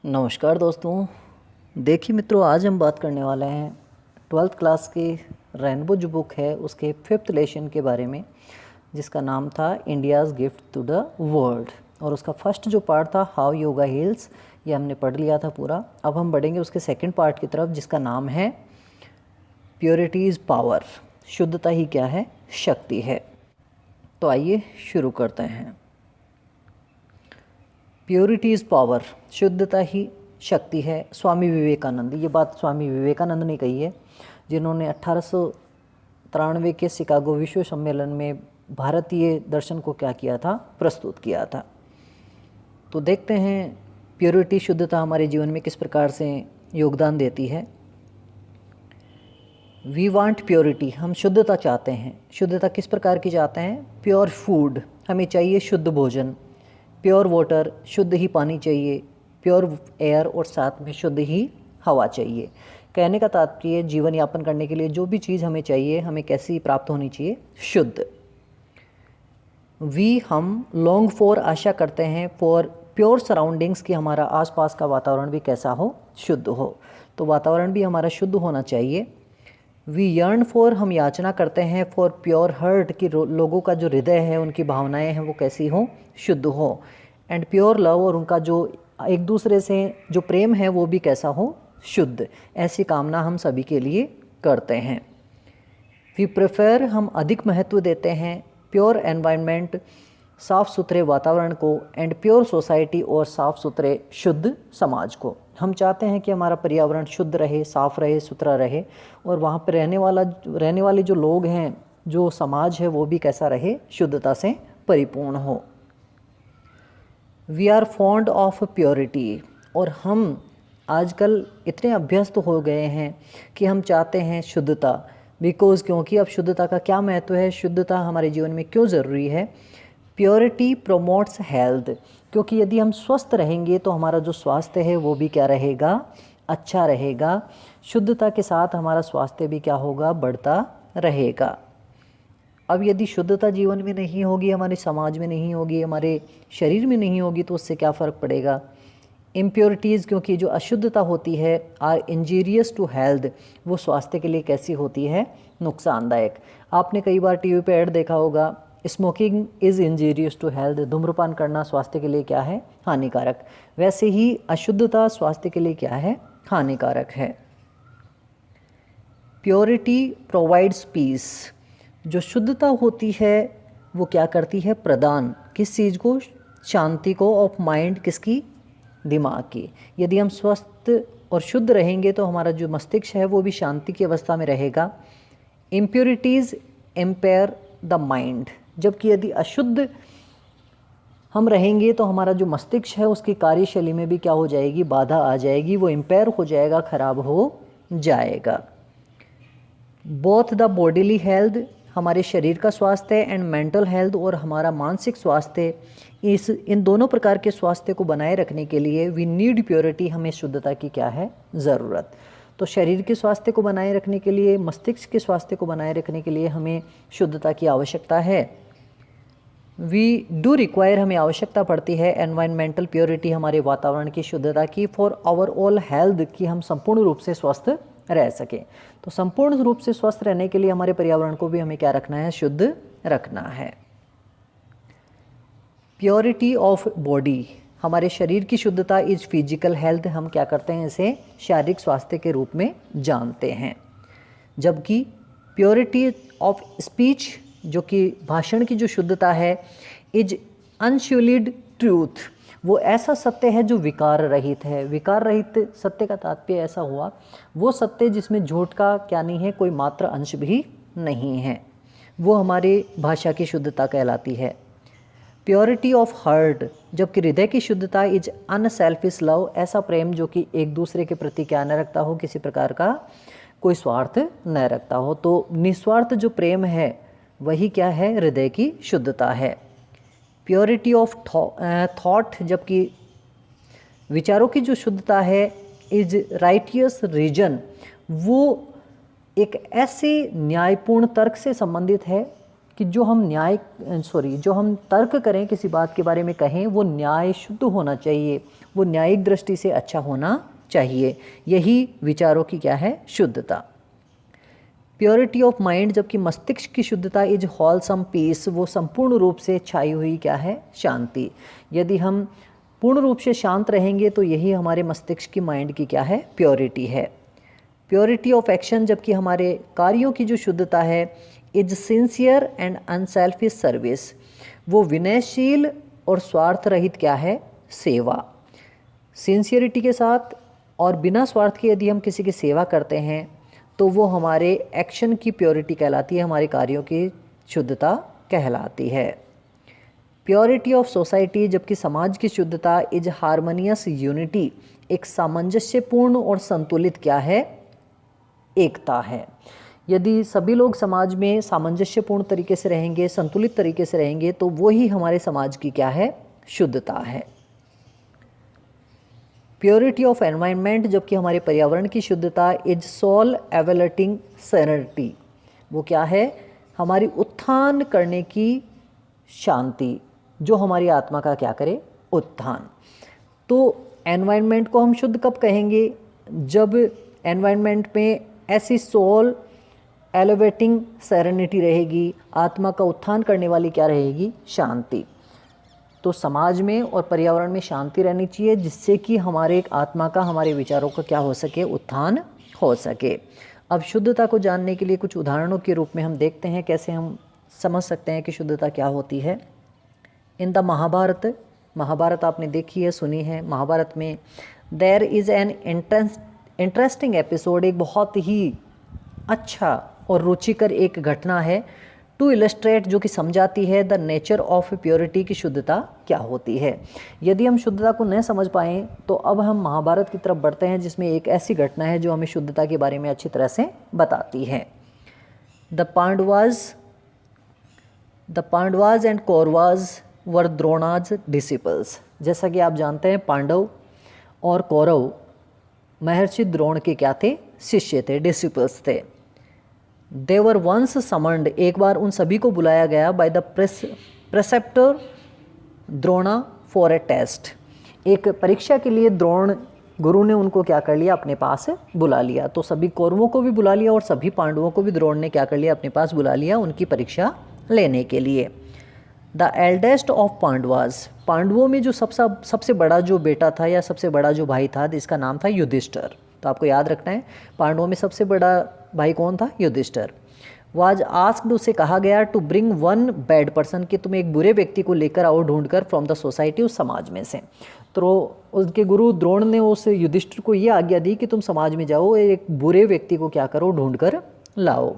नमस्कार दोस्तों। देखिए मित्रों, आज हम बात करने वाले हैं 12th क्लास की रेनबो जो बुक है उसके 5th लेसन के बारे में, जिसका नाम था India's gift to the world. और उसका फर्स्ट जो पार्ट था हाउ योगा हील्स, ये हमने पढ़ लिया था पूरा। अब हम बढ़ेंगे उसके सेकंड पार्ट की तरफ, जिसका नाम है प्योरिटी इज़ पावर, शुद्धता ही क्या है, शक्ति है। तो आइए शुरू करते हैं। प्योरिटी इज़ पावर, शुद्धता ही शक्ति है। स्वामी विवेकानंद, ये बात स्वामी विवेकानंद ने कही है, जिन्होंने 1893 के शिकागो विश्व सम्मेलन में भारतीय दर्शन को क्या किया था, प्रस्तुत किया था। तो देखते हैं प्योरिटी, शुद्धता हमारे जीवन में किस प्रकार से योगदान देती है। वी वांट प्योरिटी, हम शुद्धता चाहते हैं। शुद्धता किस प्रकार की चाहते हैं? प्योर फूड, हमें चाहिए शुद्ध भोजन। प्योर वाटर, शुद्ध ही पानी चाहिए। प्योर एयर, और साथ में शुद्ध ही हवा चाहिए। कहने का तात्पर्य, जीवन यापन करने के लिए जो भी चीज़ हमें चाहिए, हमें कैसी प्राप्त होनी चाहिए? शुद्ध। हम लॉन्ग फॉर, आशा करते हैं, फॉर प्योर सराउंडिंग्स, कि हमारा आसपास का वातावरण भी कैसा हो? शुद्ध हो। तो वातावरण भी हमारा शुद्ध होना चाहिए। वी यर्न फॉर, हम याचना करते हैं, फॉर प्योर हर्ट, कि लोगों का जो हृदय है, उनकी भावनाएं हैं, वो कैसी हो? शुद्ध हो। एंड प्योर लव, और उनका जो एक दूसरे से जो प्रेम है वो भी कैसा हो? शुद्ध। ऐसी कामना हम सभी के लिए करते हैं। वी प्रेफर, हम अधिक महत्व देते हैं, प्योर एनवायरनमेंट, साफ़ सुथरे वातावरण को, एंड प्योर सोसाइटी, और साफ़ सुथरे शुद्ध समाज को। हम चाहते हैं कि हमारा पर्यावरण शुद्ध रहे, साफ़ रहे, सुथरा रहे, और वहाँ पर रहने वाले जो लोग हैं, जो समाज है, वो भी कैसा रहे? शुद्धता से परिपूर्ण हो। We are fond of purity, और हम आजकल इतने अभ्यस्त हो गए हैं कि हम चाहते हैं शुद्धता। बिकॉज़, क्योंकि अब शुद्धता का क्या महत्व है, शुद्धता हमारे जीवन में क्यों ज़रूरी है? प्योरिटी प्रोमोट्स हेल्थ, क्योंकि यदि हम स्वस्थ रहेंगे तो हमारा जो स्वास्थ्य है वो भी क्या रहेगा? अच्छा रहेगा। शुद्धता के साथ हमारा स्वास्थ्य भी क्या होगा? बढ़ता रहेगा। अब यदि शुद्धता जीवन में नहीं होगी, हमारे समाज में नहीं होगी, हमारे शरीर में नहीं होगी, तो उससे क्या फ़र्क पड़ेगा? इम्प्योरिटीज़, क्योंकि जो अशुद्धता होती है, आर इंजीरियस टू हेल्थ, वो स्वास्थ्य के लिए कैसी होती है? नुकसानदायक। आपने कई बार टीवी पे ऐड देखा होगा, smoking is injurious to health, धूम्रपान करना स्वास्थ्य के लिए क्या है? हानिकारक। वैसे ही अशुद्धता स्वास्थ्य के लिए क्या है? हानिकारक है। प्योरिटी प्रोवाइड्स पीस, जो शुद्धता होती है वो क्या करती है? प्रदान, किस चीज़ को? शांति को। ऑफ माइंड, किसकी? दिमाग की। यदि हम स्वस्थ और शुद्ध रहेंगे तो हमारा जो मस्तिष्क है वो भी शांति की अवस्था में रहेगा। इम्प्योरिटीज़ एम्पेयर द माइंड, जबकि यदि अशुद्ध हम रहेंगे तो हमारा जो मस्तिष्क है उसकी कार्यशैली में भी क्या हो जाएगी? बाधा आ जाएगी, वो इम्पेयर हो जाएगा, खराब हो जाएगा। बोथ द बॉडीली हेल्थ, हमारे शरीर का स्वास्थ्य, एंड मेंटल हेल्थ, और हमारा मानसिक स्वास्थ्य, इन दोनों प्रकार के स्वास्थ्य को बनाए रखने के लिए वी नीड प्योरिटी, हमें शुद्धता की क्या है? ज़रूरत। तो शरीर के स्वास्थ्य को बनाए रखने के लिए, मस्तिष्क के स्वास्थ्य को बनाए रखने के लिए हमें शुद्धता की आवश्यकता है। वी डू रिक्वायर, हमें आवश्यकता पड़ती है एनवायरमेंटल प्योरिटी, हमारे वातावरण की शुद्धता की, फॉर आवर ऑल हेल्थ, कि हम संपूर्ण रूप से स्वस्थ रह सकें। तो संपूर्ण रूप से स्वस्थ रहने के लिए हमारे पर्यावरण को भी हमें क्या रखना है? शुद्ध रखना है। प्योरिटी ऑफ बॉडी, हमारे शरीर की शुद्धता इज फिजिकल हेल्थ, हम क्या करते हैं? इसे शारीरिक स्वास्थ्य के रूप में जानते हैं। जबकि प्योरिटी ऑफ स्पीच, जो कि भाषण की जो शुद्धता है, इज अनसुलिड ट्रूथ, वो ऐसा सत्य है जो विकार रहित है। विकार रहित सत्य का तात्पर्य ऐसा हुआ, वो सत्य जिसमें झूठ का क्या नहीं है? कोई मात्र अंश भी नहीं है। वो हमारी भाषा की शुद्धता कहलाती है। प्योरिटी ऑफ हार्ट, जबकि हृदय की शुद्धता इज अनसेल्फिश लव, ऐसा प्रेम जो कि एक दूसरे के प्रति क्या न रखता हो? किसी प्रकार का कोई स्वार्थ न रखता हो। तो निस्वार्थ जो प्रेम है वही क्या है? हृदय की शुद्धता है। प्योरिटी ऑफ थॉट, जबकि विचारों की जो शुद्धता है इज राइटियस रीजन, वो एक ऐसे न्यायपूर्ण तर्क से संबंधित है कि जो हम तर्क करें, किसी बात के बारे में कहें, वो न्याय शुद्ध होना चाहिए, वो न्यायिक दृष्टि से अच्छा होना चाहिए। यही विचारों की क्या है? शुद्धता। प्योरिटी ऑफ माइंड, जबकि मस्तिष्क की शुद्धता इज होलसम पीस, वो संपूर्ण रूप से छाई हुई क्या है? शांति। यदि हम पूर्ण रूप से शांत रहेंगे तो यही हमारे मस्तिष्क की, माइंड की क्या है? प्योरिटी है। प्योरिटी ऑफ एक्शन, जबकि हमारे कार्यों की जो शुद्धता है, is sincere and unselfish service, वो विनयशील और स्वार्थ रहित क्या है? सेवा। सिंसियरिटी के साथ और बिना स्वार्थ के यदि हम किसी की सेवा करते हैं तो वो हमारे एक्शन की प्योरिटी कहलाती है, हमारे कार्यों की शुद्धता कहलाती है। प्योरिटी ऑफ सोसाइटी, जबकि समाज की शुद्धता इज हार्मोनियस यूनिटी, एक सामंजस्यपूर्ण और संतुलित क्या है? एकता है। यदि सभी लोग समाज में सामंजस्यपूर्ण तरीके से रहेंगे, संतुलित तरीके से रहेंगे, तो वो ही हमारे समाज की क्या है? शुद्धता है। प्योरिटी ऑफ एनवायरनमेंट, जबकि हमारे पर्यावरण की शुद्धता इज सोल एवलेटिंग सेरेनिटी, वो क्या है? हमारी उत्थान करने की शांति, जो हमारी आत्मा का क्या करे? उत्थान। तो एनवायरनमेंट को हम शुद्ध कब कहेंगे? जब एनवायरनमेंट में ऐसी सोल एलिवेटिंग सेरेनिटी रहेगी, आत्मा का उत्थान करने वाली क्या रहेगी? शांति। तो समाज में और पर्यावरण में शांति रहनी चाहिए, जिससे कि हमारे आत्मा का, हमारे विचारों का क्या हो सके? उत्थान हो सके। अब शुद्धता को जानने के लिए कुछ उदाहरणों के रूप में हम देखते हैं कैसे हम समझ सकते हैं कि शुद्धता क्या होती है। इन द महाभारत आपने देखी है, सुनी है। महाभारत में there is an interesting episode, एक बहुत ही अच्छा और रुचिकर एक घटना है, टू इलस्ट्रेट, जो कि समझाती है द नेचर ऑफ प्योरिटी, की शुद्धता क्या होती है। यदि हम शुद्धता को न समझ पाएँ तो अब हम महाभारत की तरफ बढ़ते हैं, जिसमें एक ऐसी घटना है जो हमें शुद्धता के बारे में अच्छी तरह से बताती है। The Pandavas and Kauravas were Drona's disciples. जैसा कि आप जानते हैं, पांडव और कौरव महर्षि द्रोण के क्या थे? शिष्य थे, डिसिपल्स थे। दे वर वंस समन्ड, एक बार उन सभी को बुलाया गया, by the preceptor Drona for a test, एक परीक्षा के लिए द्रोण गुरु ने उनको क्या कर लिया? अपने पास बुला लिया। तो सभी कौरवों को भी बुला लिया और सभी पांडवों को भी द्रोण ने क्या कर लिया? अपने पास बुला लिया उनकी परीक्षा लेने के लिए। द एल्डेस्ट ऑफ पांडवास, पांडवों में जो सबसे बड़ा जो बेटा था या सबसे बड़ा जो भाई था, जिसका नाम था युधिष्ठिर। तो आपको याद रखना है, पांडवों में सबसे बड़ा भाई कौन था? युधिष्ठिर। वाज आस्क्ड, उसे कहा गया, to bring one bad person, कि तुम एक बुरे व्यक्ति को लेकर आओ ढूंढकर, फ्रॉम द सोसाइटी, उस समाज में से। तो उनके गुरु द्रोण ने उस युधिष्ठिर को ये आज्ञा दी कि तुम समाज में जाओ, एक बुरे व्यक्ति को क्या करो? ढूंढकर लाओ।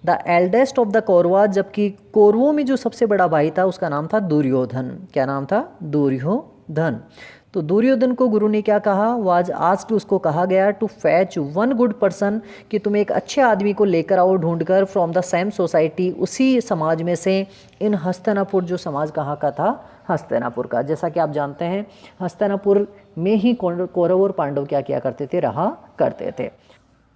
The eldest of the Kaurava, जबकि कौरवों में जो सबसे बड़ा भाई था उसका नाम था दुर्योधन। क्या नाम था? दुर्योधन। तो दुर्योधन को गुरु ने क्या कहा? वाज आस्क्ड, उसको कहा गया, to fetch one good person, कि तुम एक अच्छे आदमी को लेकर आओ ढूंढकर, फ्रॉम द सेम सोसाइटी, उसी समाज में से, इन हस्तिनापुर, जो समाज कहाँ का था? हस्तिनापुर का। जैसा कि आप जानते हैं, हस्तिनापुर में ही कौरव और पांडव क्या किया करते थे? रहा करते थे।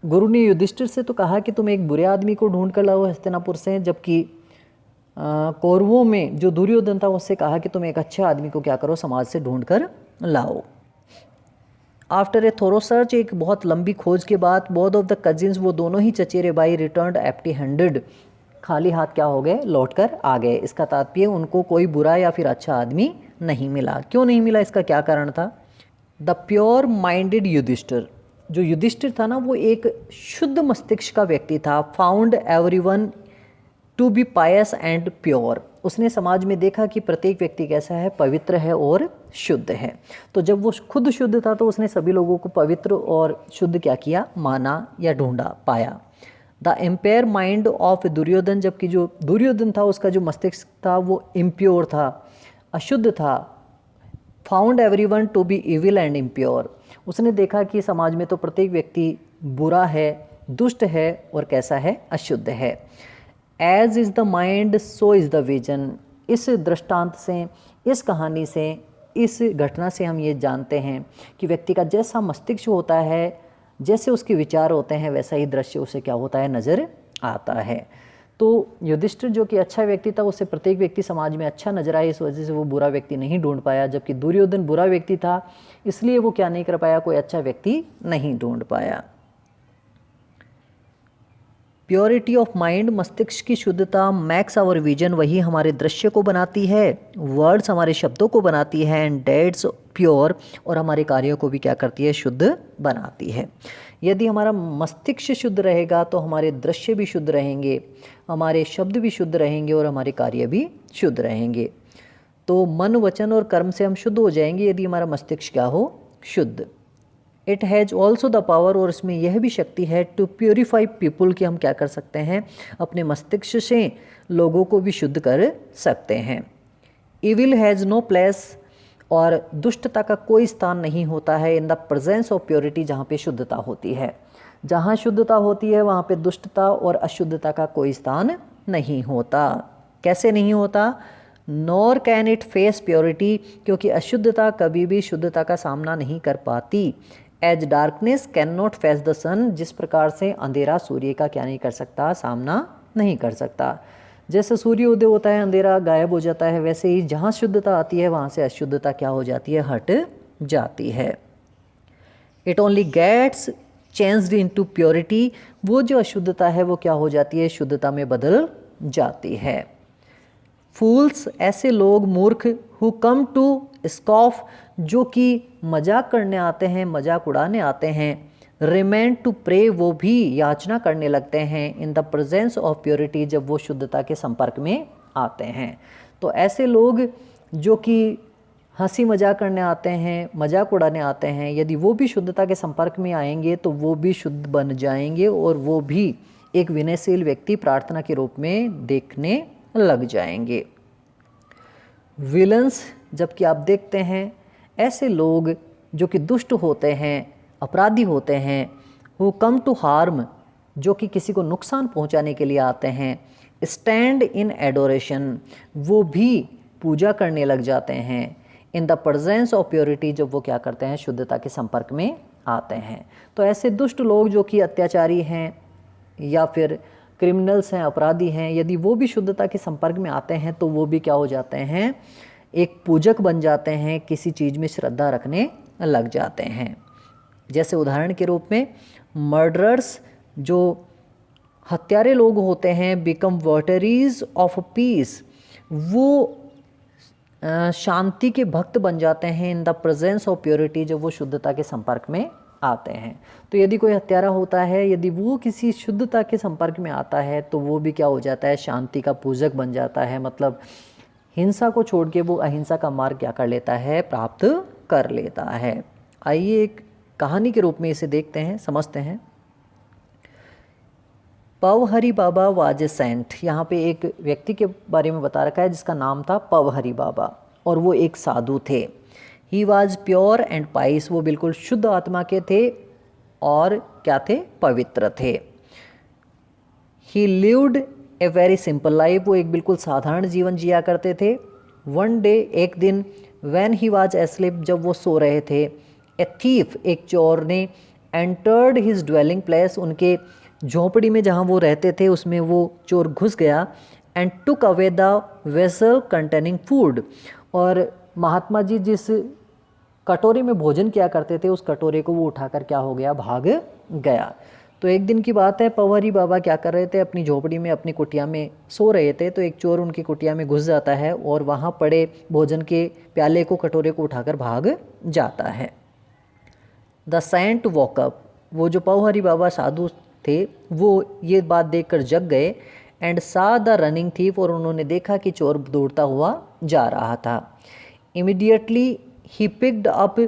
गुरु ने युधिष्ठिर से तो कहा कि तुम एक बुरे आदमी को ढूंढ कर लाओ हस्तिनापुर से, जबकि कौरवों में जो दुर्योधन था उससे कहा कि तुम एक अच्छे आदमी को क्या करो? समाज से ढूंढ कर लाओ। आफ्टर ए थोरो सर्च, एक बहुत लंबी खोज के बाद, बोथ ऑफ द कजिन्स, वो दोनों ही चचेरे भाई, रिटर्न्ड एम्प्टी हैंडेड, खाली हाथ क्या हो गए? लौट कर आ गए। इसका तात्पर्य उनको कोई बुरा या फिर अच्छा आदमी नहीं मिला। क्यों नहीं मिला? इसका क्या कारण था? द प्योर माइंडेड युधिष्ठिर, जो युधिष्ठिर था ना, वो एक शुद्ध मस्तिष्क का व्यक्ति था। Found everyone to be pious and pure, उसने समाज में देखा कि प्रत्येक व्यक्ति कैसा है? पवित्र है और शुद्ध है। तो जब वो खुद शुद्ध था तो उसने सभी लोगों को पवित्र और शुद्ध क्या किया? माना या ढूंढा, पाया। The impure mind of Duryodhan, जबकि जो दुर्योधन था उसका जो मस्तिष्क था वो इम्प्योर था, अशुद्ध था। Found everyone to be evil and impure, उसने देखा कि समाज में तो प्रत्येक व्यक्ति बुरा है, दुष्ट है और कैसा है? अशुद्ध है। As is the mind so is the vision, इस दृष्टांत से, इस कहानी से, इस घटना से हम ये जानते हैं कि व्यक्ति का जैसा मस्तिष्क होता है, जैसे उसके विचार होते हैं, वैसा ही दृश्य उसे क्या होता है? नज़र आता है। तो युधिष्ठिर जो कि अच्छा व्यक्ति था, उससे प्रत्येक व्यक्ति समाज में अच्छा नजर आया, इस वजह से वो बुरा व्यक्ति नहीं ढूंढ पाया। जबकि दुर्योधन बुरा व्यक्ति था, इसलिए वो क्या नहीं कर पाया, कोई अच्छा व्यक्ति नहीं ढूंढ पाया। प्योरिटी ऑफ माइंड, मस्तिष्क की शुद्धता, मैक्स आवर विजन, वही हमारे दृश्य को बनाती है, वर्ड्स हमारे शब्दों को बनाती है, एंड डेट्स प्योर, और हमारे कार्यों को भी क्या करती है, शुद्ध बनाती है। यदि हमारा मस्तिष्क शुद्ध रहेगा तो हमारे दृश्य भी शुद्ध रहेंगे, हमारे शब्द भी शुद्ध रहेंगे और हमारे कार्य भी शुद्ध रहेंगे। तो मन, वचन और कर्म से हम शुद्ध हो जाएंगे यदि हमारा मस्तिष्क क्या हो, शुद्ध। It has also the power, और इसमें यह भी शक्ति है, टू प्योरीफाई पीपुल, कि हम क्या कर सकते हैं, अपने मस्तिष्क से लोगों को भी शुद्ध कर सकते हैं। इविल हैज़ नो प्लेस, और दुष्टता का कोई स्थान नहीं होता है, in the presence of purity, जहाँ पे शुद्धता होती है। जहाँ शुद्धता होती है वहाँ पे दुष्टता और अशुद्धता का कोई स्थान नहीं होता। कैसे नहीं होता? Nor can it face purity, क्योंकि अशुद्धता कभी भी शुद्धता का सामना नहीं कर पाती। As darkness can not face the sun, जिस प्रकार से अंधेरा सूर्य का क्या नहीं कर सकता, सामना नहीं कर सकता। जैसे सूर्य उदय होता है अंधेरा गायब हो जाता है, वैसे ही जहाँ शुद्धता आती है वहाँ से अशुद्धता क्या हो जाती है, हट जाती है। It only gets changed into purity, वो जो अशुद्धता है वो क्या हो जाती है, शुद्धता में बदल जाती है। फूल्स, ऐसे लोग, मूर्ख, हु कम टू स्कॉफ, जो कि मजाक करने आते हैं, मजाक उड़ाने आते हैं। रिमेन टू प्रे, वो भी याचना करने लगते हैं। In the presence of purity, जब वो शुद्धता के संपर्क में आते हैं। तो ऐसे लोग जो कि हंसी मजाक करने आते हैं, मजाक उड़ाने आते हैं, यदि वो भी शुद्धता के संपर्क में आएंगे तो वो भी शुद्ध बन जाएंगे और वो भी एक विनयशील व्यक्ति प्रार्थना के रूप में देखने लग जाएंगे। विलन्स, जबकि आप देखते हैं ऐसे लोग जो कि दुष्ट होते हैं, अपराधी होते हैं, हु कम टू हार्म, जो कि किसी को नुकसान पहुंचाने के लिए आते हैं। स्टैंड इन एडोरेशन, वो भी पूजा करने लग जाते हैं। In the presence of purity, जब वो क्या करते हैं, शुद्धता के संपर्क में आते हैं। तो ऐसे दुष्ट लोग जो कि अत्याचारी हैं या फिर क्रिमिनल्स हैं, अपराधी हैं, यदि वो भी शुद्धता के संपर्क में आते हैं तो वो भी क्या हो जाते हैं, एक पूजक बन जाते हैं, किसी चीज़ में श्रद्धा रखने लग जाते हैं। जैसे उदाहरण के रूप में मर्डरर्स, जो हत्यारे लोग होते हैं, बिकम वॉटरीज ऑफ पीस, वो शांति के भक्त बन जाते हैं। In the presence of purity, जब वो शुद्धता के संपर्क में आते हैं। तो यदि कोई हत्यारा होता है, यदि वो किसी शुद्धता के संपर्क में आता है तो वो भी क्या हो जाता है, शांति का पूजक बन जाता है। मतलब हिंसा को छोड़ के वो अहिंसा का मार्ग क्या कर लेता है, प्राप्त कर लेता है। आइए एक कहानी के रूप में इसे देखते हैं, समझते हैं। पवहरी बाबा वाज ए सेंट, यहाँ पे एक व्यक्ति के बारे में बता रखा है जिसका नाम था पवहरी बाबा, और वो एक साधु थे। He was pure and price, वो बिल्कुल शुद्ध आत्मा के थे और क्या थे, पवित्र थे। ही lived a very simple life, वो एक बिल्कुल साधारण जीवन जिया करते थे। वन डे, एक दिन, व्हेन ही वॉज एस्लीप, जब वो सो रहे थे, ए थीफ, एक चोर ने, एंटर्ड हिज ड्वेलिंग प्लेस, उनके झोंपड़ी में जहाँ वो रहते थे उसमें वो चोर घुस गया। And took away the vessel containing food, और महात्मा जी जिस कटोरे में भोजन किया करते थे उस कटोरे को वो उठाकर क्या हो गया, भाग गया। तो एक दिन की बात है, पवहरी बाबा क्या कर रहे थे, अपनी झोपड़ी में, अपनी कुटिया में सो रहे थे, तो एक चोर उनकी कुटिया में घुस जाता है और वहाँ पड़े भोजन के प्याले को, कटोरे को उठाकर भाग जाता है। द सेंट वॉक अप, वो जो पवहरी बाबा साधु थे वो ये बात देखकर जग गए। एंड सा द रनिंग थीफ, और उन्होंने देखा कि चोर दौड़ता हुआ जा रहा था। इमीडिएटली ही पिक्ड अप,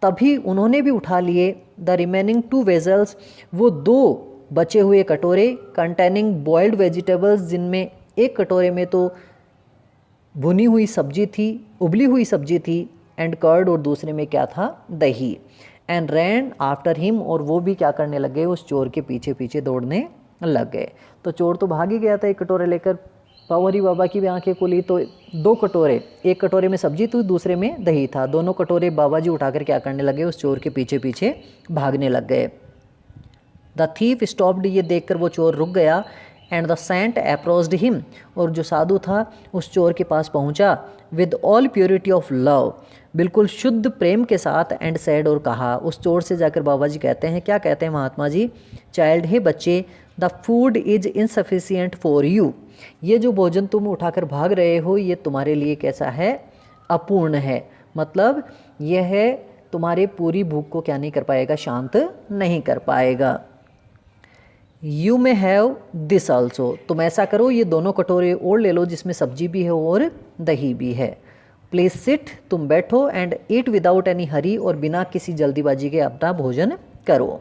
तभी उन्होंने भी उठा लिए द रिमेनिंग 2 वेजल्स, वो 2 बचे हुए कटोरे, कंटेनिंग बॉइल्ड वेजिटेबल्स, जिनमें एक कटोरे में तो भुनी हुई सब्जी थी, उबली हुई सब्जी थी, एंड कर्ड, और दूसरे में क्या था, दही। एंड रैन आफ्टर हिम, और वो भी क्या करने लगे, उस चोर के पीछे पीछे दौड़ने लग गए। तो चोर तो भाग ही गया था एक कटोरे लेकर, पवहरी बाबा की भी आंखें खुली तो 2 कटोरे, एक कटोरे में सब्जी थी, दूसरे में दही था, दोनों कटोरे बाबा जी उठाकर क्या करने लगे, उस चोर के पीछे पीछे भागने लग गए। द थीफ स्टॉप्ड, ये देखकर वो चोर रुक गया। And the saint approached him, और जो साधु था उस चोर के पास पहुंचा, with all purity of love, बिल्कुल शुद्ध प्रेम के साथ, एंड सैड, और कहा, उस चोर से जाकर बाबा जी कहते हैं, क्या कहते हैं महात्मा जी, चाइल्ड, हे बच्चे, the food is insufficient for you, ये जो भोजन तुम उठाकर भाग रहे हो ये तुम्हारे लिए कैसा है, अपूर्ण है, मतलब यह है तुम्हारे पूरी भूख को क्या नहीं कर पाएगा, शांत नहीं कर पाएगा। You may have this also, तुम ऐसा करो ये दोनों कटोरे और ले लो जिसमें सब्जी भी है और दही भी है। प्लीज सिट, तुम बैठो, and eat without any hurry, और बिना किसी जल्दीबाजी के अपना भोजन करो।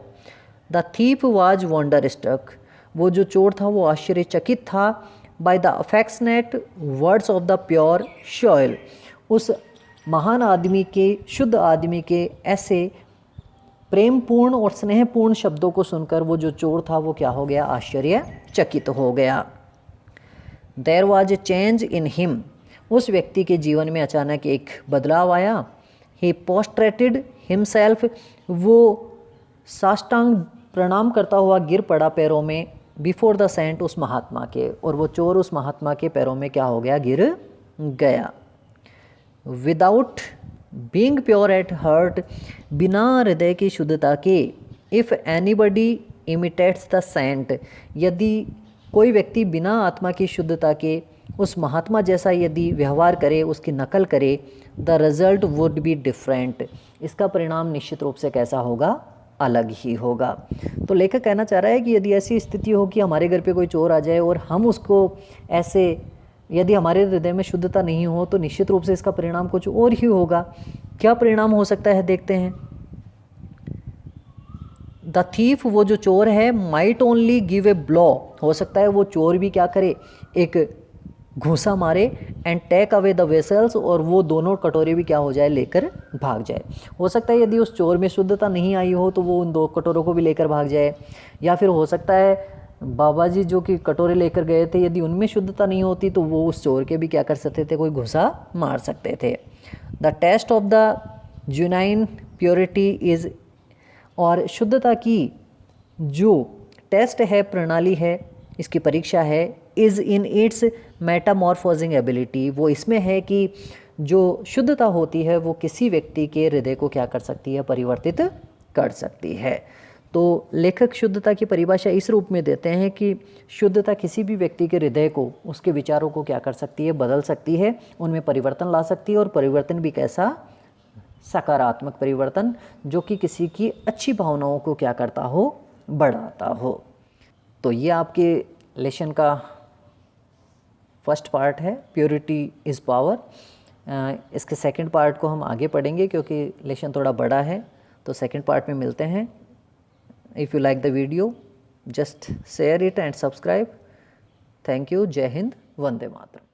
The thief was wonder struck, वो जो चोर था वो आश्चर्यचकित था, by the affectionate words of the pure soul, उस महान आदमी के, शुद्ध आदमी के ऐसे प्रेमपूर्ण और स्नेहपूर्ण शब्दों को सुनकर वो जो चोर था वो क्या हो गया, आश्चर्यचकित हो गया। There was a change in him, उस व्यक्ति के जीवन में अचानक एक बदलाव आया। ही पोस्ट्रेटेड हिमसेल्फ, वो साष्टांग प्रणाम करता हुआ गिर पड़ा पैरों में, बिफोर द सेंट, उस महात्मा के, और वो चोर उस महात्मा के पैरों में क्या हो गया, गिर गया। Without being pure at heart, बिना हृदय की शुद्धता के, if anybody imitates the saint, यदि कोई व्यक्ति बिना आत्मा की शुद्धता के उस महात्मा जैसा यदि व्यवहार करे, उसकी नकल करे, the result would be different, इसका परिणाम निश्चित रूप से कैसा होगा, अलग ही होगा। तो लेखक कहना चाह रहा है कि यदि ऐसी स्थिति हो कि हमारे घर पे कोई चोर आ जाए और हम उसको ऐसे, यदि हमारे हृदय में शुद्धता नहीं हो तो निश्चित रूप से इसका परिणाम कुछ और ही होगा। क्या परिणाम हो सकता है, देखते हैं। द थीफ, वो जो चोर है, might only give a blow, हो सकता है वो चोर भी क्या करे, एक घूसा मारे, and take away the vessels, और वो दोनों कटोरे भी क्या हो जाए, लेकर भाग जाए। हो सकता है यदि उस चोर में शुद्धता नहीं आई हो तो वो उन दो कटोरों को भी लेकर भाग जाए, या फिर हो सकता है बाबा जी जो कि कटोरे लेकर गए थे यदि उनमें शुद्धता नहीं होती तो वो उस चोर के भी क्या कर सकते थे, कोई घुसा मार सकते थे। The test of the genuine purity is, और शुद्धता की जो टेस्ट है, प्रणाली है, इसकी परीक्षा है, इज़ इन इट्स मेटामॉर्फोजिंग एबिलिटी, वो इसमें है कि जो शुद्धता होती है वो किसी व्यक्ति के हृदय को क्या कर सकती है, परिवर्तित कर सकती है। तो लेखक शुद्धता की परिभाषा इस रूप में देते हैं कि शुद्धता किसी भी व्यक्ति के हृदय को, उसके विचारों को क्या कर सकती है, बदल सकती है, उनमें परिवर्तन ला सकती है, और परिवर्तन भी कैसा, सकारात्मक परिवर्तन, जो कि किसी की अच्छी भावनाओं को क्या करता हो, बढ़ाता हो। तो ये आपके लेसन का फर्स्ट पार्ट है, प्योरिटी इज़ पावर। इसके सेकंड पार्ट को हम आगे पढ़ेंगे क्योंकि लेसन थोड़ा बड़ा है, तो सेकंड पार्ट में मिलते हैं। If you like the video just share it and subscribe. Thank you. जय हिंद, वंदे मातरम।